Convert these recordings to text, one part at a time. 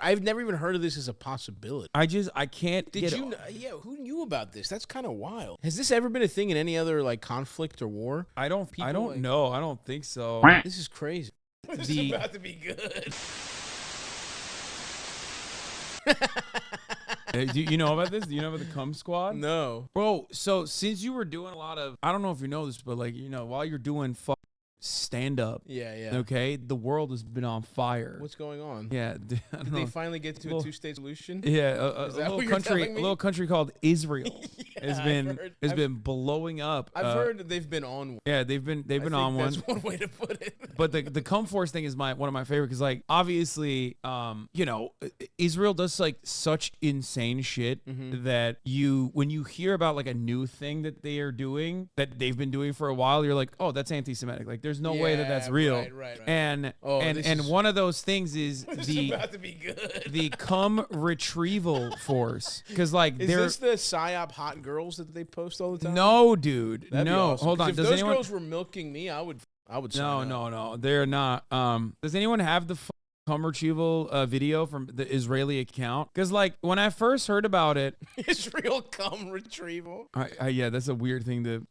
I've never even heard of this as a possibility. I can't. Did you? Yeah, who knew about this? That's kind of wild. Has this ever been a thing in any other like conflict or war? I don't know. I don't think so. This is crazy. This is about to be good. Do you know about this? Do you know about the cum squad? No. Bro, so since you were doing a lot of, I don't know if you know this, but like, while you're doing stand up. Yeah. Okay, the world has been on fire. What's going on? Yeah, Did they finally get to a two-state solution? Yeah, a little country called Israel has been blowing up. I've heard that they've been on one. Yeah, they've been on one. That's one way to put it. But the cum force thing is one of my favorite because like obviously Israel does like such insane shit that when you hear about like a new thing that they are doing that they've been doing for a while, you're like, oh, that's anti-Semitic. Like there's no way that's real. Right. And one of those things is the about to be good. The cum retrieval force. Because like is this the PSYOP hot girls that they post all the time? No, dude. That'd be awesome. Hold on. If those girls were milking me, I would sign up. No. They're not. Does anyone have the cum retrieval video from the Israeli account? Because like when I first heard about it, Israel cum retrieval. Yeah, that's a weird thing to.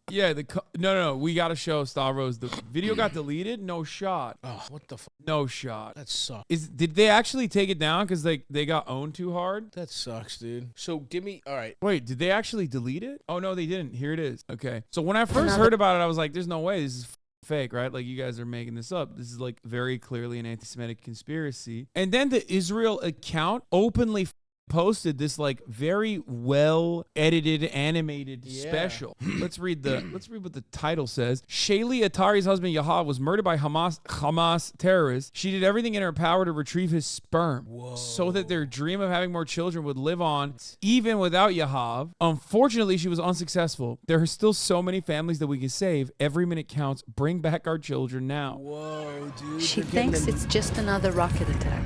Yeah, no. We got to show Stavros. The video got deleted. No shot. Oh, what the fuck? No shot. That sucks. Did they actually take it down because they got owned too hard? That sucks, dude. So give me. All right. Wait, did they actually delete it? Oh no, they didn't. Here it is. Okay. So when I first heard about it, I was like, "There's no way this is fake, right? Like you guys are making this up. This is like very clearly an anti-Semitic conspiracy." And then the Israel account openly posted this like very well edited animated special. Let's read what the title says. Shaylee Atari's husband Yahav was murdered by Hamas terrorists. She did everything in her power to retrieve his sperm so that their dream of having more children would live on even without Yahav. Unfortunately, she was unsuccessful. There are still so many families that we can save. Every minute counts. Bring back our children now. Whoa, dude. She thinks it's just another rocket attack.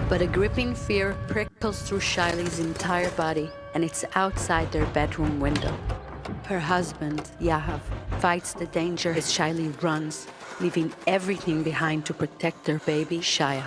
But a gripping fear prickles through Shiley's entire body, and it's outside their bedroom window. Her husband, Yahav, fights the danger as Shiley runs, leaving everything behind to protect their baby, Shaya.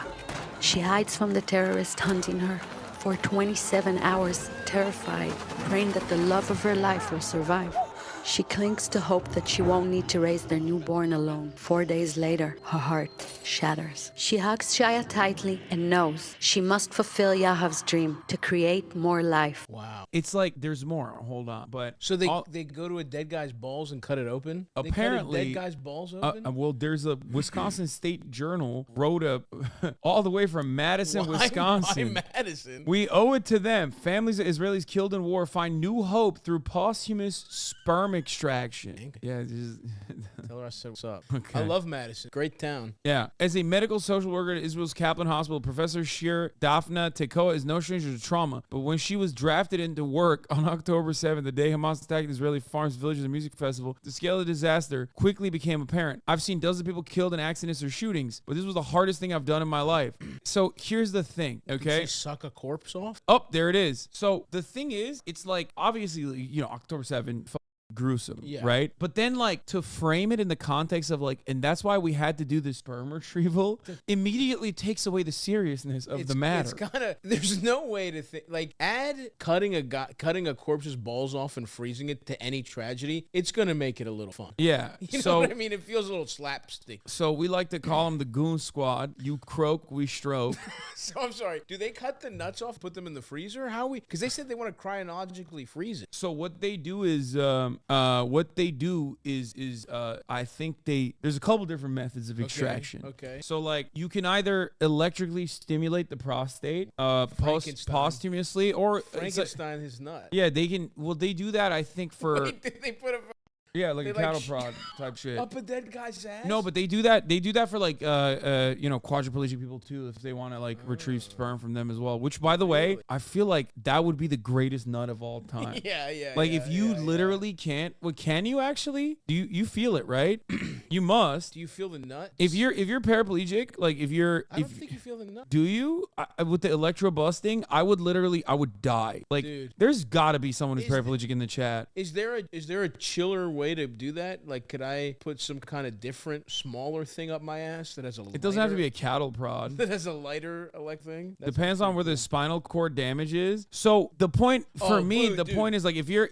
She hides from the terrorists hunting her for 27 hours, terrified, praying that the love of her life will survive. She clings to hope that she won't need to raise their newborn alone. 4 days later, her heart shatters. She hugs Shaya tightly and knows she must fulfill Yahav's dream to create more life. Wow. It's like there's more. Hold on. But so they go to a dead guy's balls and cut it open? Apparently, they cut a dead guy's balls open? Well, there's a Wisconsin State Journal wrote all the way from Madison, Wisconsin. Why Madison? We owe it to them. Families of Israelis killed in war find new hope through posthumous sperm extraction. Yeah, just tell her I said what's up. Okay. I love Madison. Great town. Yeah. As a medical social worker at Israel's Kaplan Hospital, Professor Shir Daphna Tekoa is no stranger to trauma. But when she was drafted into work on October 7th, the day Hamas attacked Israeli farms, villages, and music festival, the scale of the disaster quickly became apparent. I've seen dozens of people killed in accidents or shootings, but this was the hardest thing I've done in my life. So here's the thing, okay? Did she suck a corpse off? Oh, there it is. So the thing is, it's like, obviously, October 7th, gruesome, right? But then like to frame it in the context of like, and that's why we had to do the sperm retrieval, immediately takes away the seriousness of the matter. It's kind of, there's no way to think, like add cutting a corpse's balls off and freezing it to any tragedy. It's going to make it a little fun. Yeah. You know what I mean? It feels a little slapstick. So we like to call them the goon squad. You croak, we stroke. So I'm sorry. Do they cut the nuts off, put them in the freezer? Because they said they want to cryogenically freeze it. So what they do is, I think there's a couple different methods of extraction. Okay. So like you can either electrically stimulate the prostate posthumously, or Frankenstein his nut. Yeah, they can. Well, they do that. I think for. Wait, they put a. Yeah, like a cattle prod type shit. Up a dead guy's ass? No, but they do that. They do that for like quadriplegic people too, if they want to like retrieve sperm from them as well. Which, by the way, I feel like that would be the greatest nut of all time. Yeah. Like if you literally can't, well, can you actually? Do you feel it, right? You must. Do you feel the nut? If you're paraplegic, like if you're, I don't think you feel the nut. Do you? With the electrobusting, I would die. Like, dude, there's got to be someone who's paraplegic in the chat. Is there a chiller way way to do that? Like, could I put some kind of different, smaller thing up my ass that has a It doesn't have to be a cattle prod. that has a lighter thing? Depends on where the spinal cord damage is. So the point for me, the point is like if you're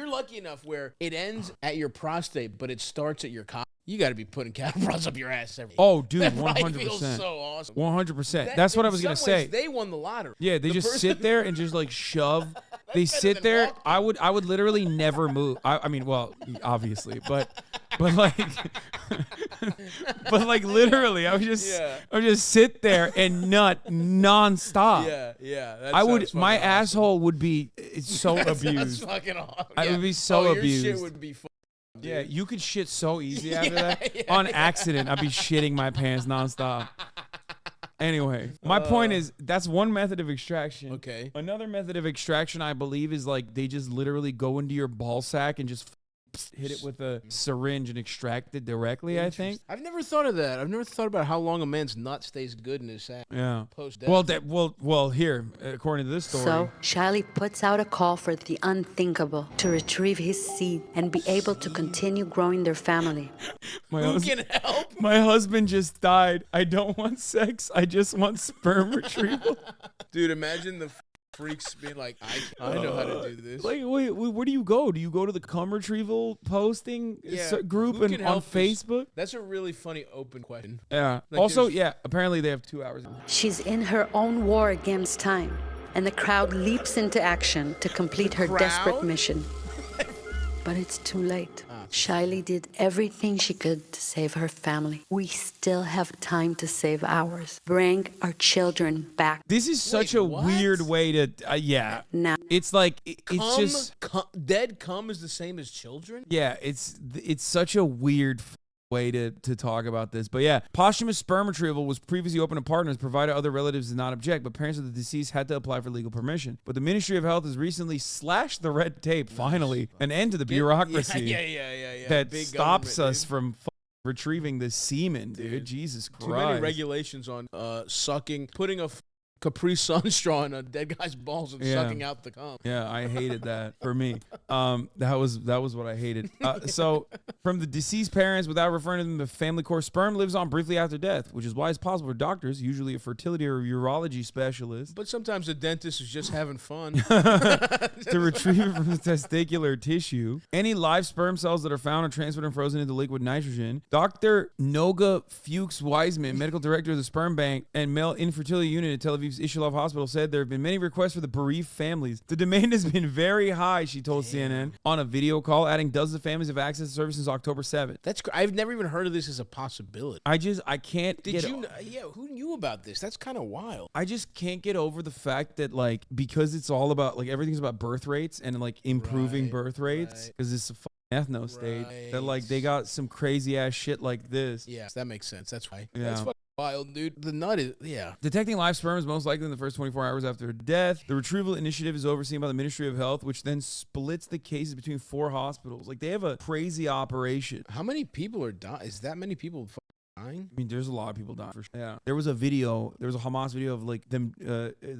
lucky enough where it ends at your prostate, but it starts at your cock, you got to be putting cattle prods up your ass every. Oh, dude, that 100%. feels so awesome. 100%. That's what I was gonna say. They won the lottery. Yeah, they just sit there and just like shove. They sit there. I would literally never move. I mean, well, obviously, but like, but like literally, I would just sit there and nut nonstop. Yeah. My awesome. asshole would be so abused. That's fucking awesome. I would be so abused. Your shit would be. Dude. Yeah, you could shit so easy after that. On accident, I'd be shitting my pants nonstop. Anyway, my point is that's one method of extraction. Okay. Another method of extraction, I believe, is like they just literally go into your ball sack and just hit it with a syringe and extract it directly, I think. I've never thought of that. I've never thought about how long a man's nut stays good in his sack. Yeah. Post-death. Well, here, according to this story. So, Shiley puts out a call for the unthinkable to retrieve his seed and be able to continue growing their family. Who can help? My husband just died. I don't want sex. I just want sperm retrieval. Dude, imagine the freaks being like, I know how to do this. Like, wait, where do you go? Do you go to the cum retrieval posting group on Facebook? That's a really funny open question. Yeah. Like also, apparently they have 2 hours. She's in her own war against time, and the crowd leaps into action to complete her desperate mission. But it's too late. Shiley did everything she could to save her family. We still have time to save ours. Bring our children back. This is such a weird way to, Now. It's like, it's just. Dead cum is the same as children? Yeah, it's such a weird way to talk about this. But yeah, posthumous sperm retrieval was previously open to partners, provided other relatives did not object, but parents of the deceased had to apply for legal permission. But the Ministry of Health has recently slashed the red tape, finally, an end to the bureaucracy that Big stops us dude. from retrieving the semen, dude. Jesus Christ. Too many regulations on sucking, putting a Capri Sun straw in a dead guy's balls and sucking out the cum. Yeah, I hated that for me. That was what I hated. So from the deceased parents, without referring to them to family court, sperm lives on briefly after death, which is why it's possible for doctors, usually a fertility or urology specialist, But sometimes the dentist is just having fun. to retrieve it from the testicular tissue. Any live sperm cells that are found are transferred and frozen into liquid nitrogen. Dr. Noga Fuchs-Weisman, medical director of the sperm bank and male infertility unit at Tel Aviv's Ishalov Hospital, said there have been many requests for the bereaved families. The demand has been very high, she told CNN on a video call, adding dozens of families have accessed the service since October 7th. I've never even heard of this as a possibility. I can't Did you know? Yeah, who knew about this? That's kind of wild. I just can't get over the fact that, like, because it's all about, like, everything's about birth rates and, like, improving birth rates, because it's a ethno state, that, like, they got some crazy ass shit like this. Yeah, that makes sense. That's why. Yeah. That's fucking wild, dude. The nut is, Detecting live sperm is most likely in the first 24 hours after death. The retrieval initiative is overseen by the Ministry of Health, which then splits the cases between 4 hospitals. Like, they have a crazy operation. How many people are dying? Is that many people dying? I mean, there's a lot of people dying for sure. Yeah. There was a Hamas video of like them,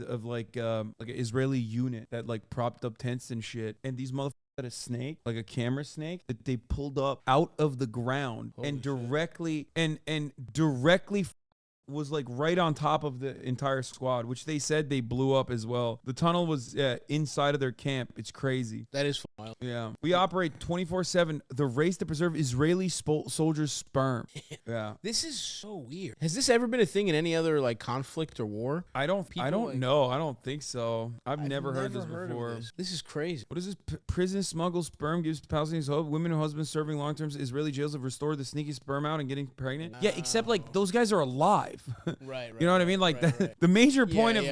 of like an Israeli unit that like propped up tents and shit. And these motherfuckers had a snake, like a camera snake, that they pulled up out of the ground and directly was like right on top of the entire squad, which they said they blew up as well. The tunnel was inside of their camp. It's crazy. That is wild. Yeah. We operate 24/7. The race to preserve Israeli soldiers' sperm. Yeah. This is so weird. Has this ever been a thing in any other like conflict or war? I don't know. I don't think so. I've never heard this of before. This is crazy. What is this? Prison smuggled sperm gives Palestinians hope. Women and husbands serving long-term Israeli jails have restored the sneaky sperm out and getting pregnant. Yeah, except like those guys are alive. Right. You know what I mean? Like the major point of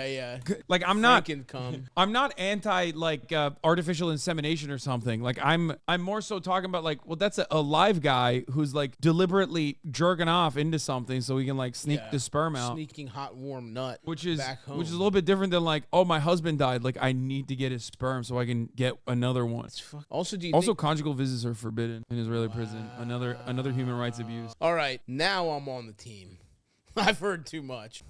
like I'm not anti like artificial insemination or something. Like I'm more so talking about like, well, that's a live guy who's like deliberately jerking off into something so he can like sneak the sperm out. Sneaking hot warm nut which is back home. Which is a little bit different than like, oh, my husband died, like I need to get his sperm so I can get another one. Also, conjugal visits are forbidden in Israeli prison. Another human rights abuse. All right, now I'm on the team. I've heard too much.